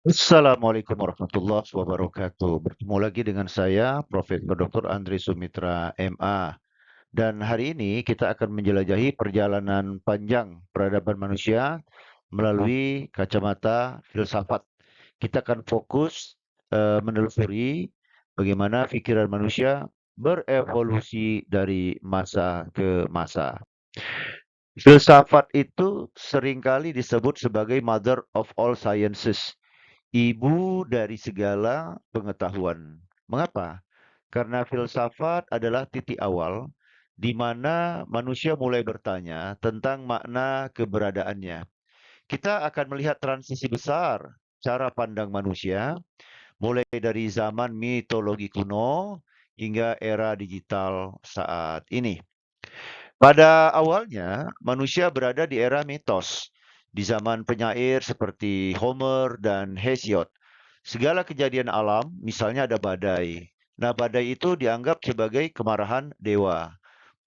Assalamualaikum warahmatullahi wabarakatuh. Bertemu lagi dengan saya, Profesor Dr. Andri Sumitra, MA. Dan hari ini kita akan menjelajahi perjalanan panjang peradaban manusia melalui kacamata filsafat. Kita akan fokus menelusuri bagaimana pikiran manusia berevolusi dari masa ke masa. Filsafat itu seringkali disebut sebagai mother of all sciences, ibu dari segala pengetahuan. Mengapa? Karena filsafat adalah titik awal di mana manusia mulai bertanya tentang makna keberadaannya. Kita akan melihat transisi besar cara pandang manusia, mulai dari zaman mitologi kuno hingga era digital saat ini. Pada awalnya, manusia berada di era mitos, di zaman penyair seperti Homer dan Hesiod. Segala kejadian alam, misalnya ada badai. Nah, badai itu dianggap sebagai kemarahan dewa.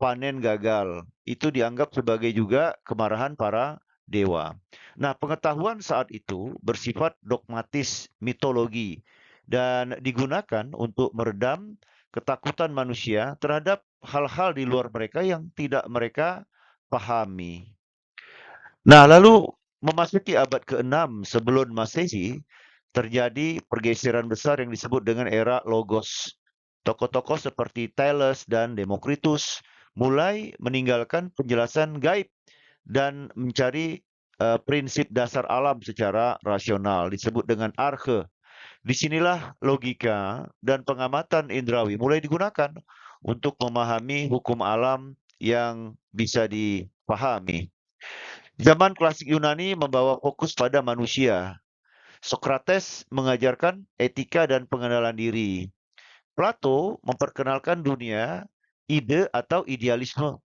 Panen gagal, itu dianggap sebagai juga kemarahan para dewa. Nah, pengetahuan saat itu bersifat dogmatis mitologi dan digunakan untuk meredam ketakutan manusia terhadap hal-hal di luar mereka yang tidak mereka pahami. Nah, lalu memasuki abad ke-6 sebelum Masehi, terjadi pergeseran besar yang disebut dengan era Logos. Tokoh-tokoh seperti Thales dan Demokritus mulai meninggalkan penjelasan gaib dan mencari prinsip dasar alam secara rasional, disebut dengan arche. Disinilah logika dan pengamatan indrawi mulai digunakan untuk memahami hukum alam yang bisa dipahami. Zaman klasik Yunani membawa fokus pada manusia. Sokrates mengajarkan etika dan pengenalan diri. Plato memperkenalkan dunia, ide atau idealisme.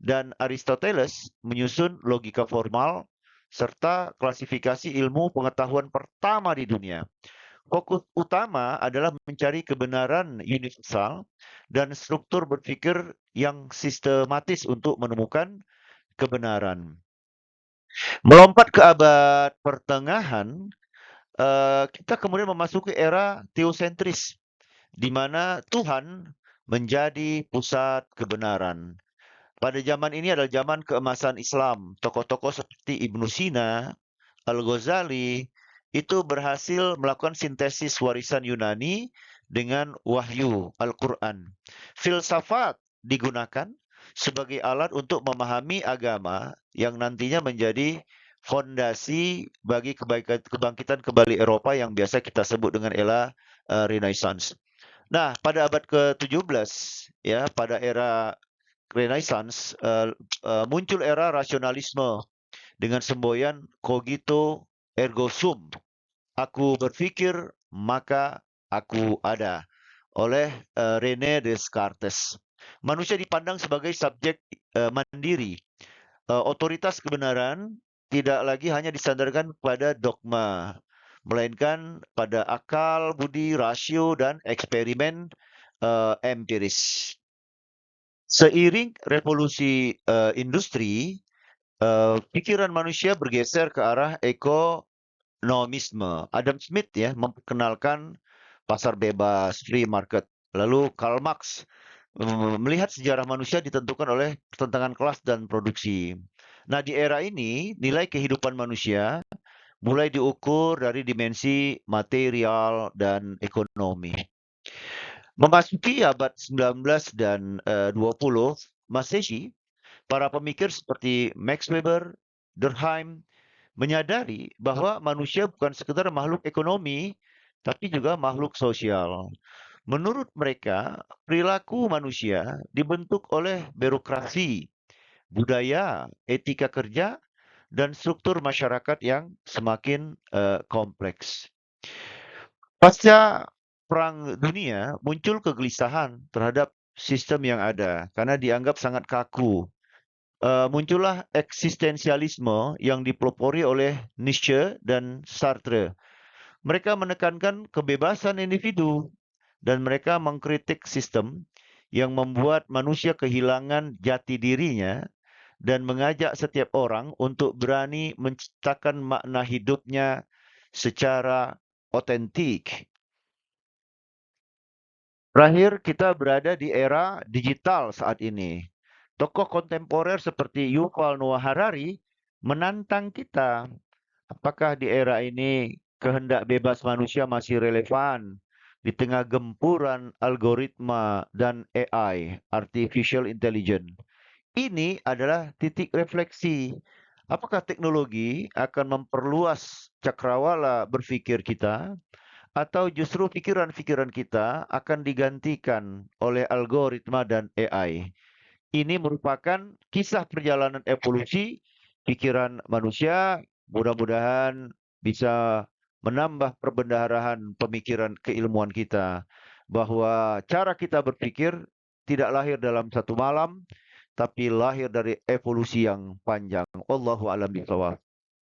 Dan Aristoteles menyusun logika formal serta klasifikasi ilmu pengetahuan pertama di dunia. Fokus utama adalah mencari kebenaran universal dan struktur berpikir yang sistematis untuk menemukan kebenaran. Melompat ke abad pertengahan, kita kemudian memasuki era teosentris, di mana Tuhan menjadi pusat kebenaran. Pada zaman ini adalah zaman keemasan Islam. Tokoh-tokoh seperti Ibnu Sina, Al-Ghazali itu berhasil melakukan sintesis warisan Yunani dengan wahyu Al-Quran. Filsafat digunakan sebagai alat untuk memahami agama yang nantinya menjadi fondasi bagi kebangkitan kembali Eropa yang biasa kita sebut dengan era Renaissance. Nah, pada abad ke-17 ya, pada era Renaissance muncul era rasionalisme dengan semboyan cogito ergo sum. Aku berpikir maka aku ada oleh René Descartes. Manusia dipandang sebagai subjek mandiri. Otoritas kebenaran tidak lagi hanya disandarkan pada dogma, melainkan pada akal, budi, rasio, dan eksperimen empiris. Seiring revolusi industri, pikiran manusia bergeser ke arah ekonomisme. Adam Smith ya memperkenalkan pasar bebas, free market. Lalu Karl Marx melihat sejarah manusia ditentukan oleh pertentangan kelas dan produksi. Nah, di era ini nilai kehidupan manusia mulai diukur dari dimensi material dan ekonomi. Memasuki abad 19 dan 20 Masehi, para pemikir seperti Max Weber, Durkheim menyadari bahwa manusia bukan sekedar makhluk ekonomi, tapi juga makhluk sosial. Menurut mereka, perilaku manusia dibentuk oleh birokrasi, budaya, etika kerja, dan struktur masyarakat yang semakin kompleks. Pasca Perang Dunia, muncul kegelisahan terhadap sistem yang ada karena dianggap sangat kaku. Muncullah eksistensialisme yang dipelopori oleh Nietzsche dan Sartre. Mereka menekankan kebebasan individu dan mereka mengkritik sistem yang membuat manusia kehilangan jati dirinya dan mengajak setiap orang untuk berani menciptakan makna hidupnya secara otentik. Terakhir, kita berada di era digital saat ini. Tokoh kontemporer seperti Yuval Noah Harari menantang kita. Apakah di era ini kehendak bebas manusia masih relevan di tengah gempuran algoritma dan AI, artificial intelligence? Ini adalah titik refleksi. Apakah teknologi akan memperluas cakrawala berpikir kita, atau justru pikiran-pikiran kita akan digantikan oleh algoritma dan AI? Ini merupakan kisah perjalanan evolusi pikiran manusia. Mudah-mudahan bisa menambah perbendaharaan pemikiran keilmuan kita, bahwa cara kita berpikir tidak lahir dalam satu malam, tapi lahir dari evolusi yang panjang. Wallahu a'lam bishawab.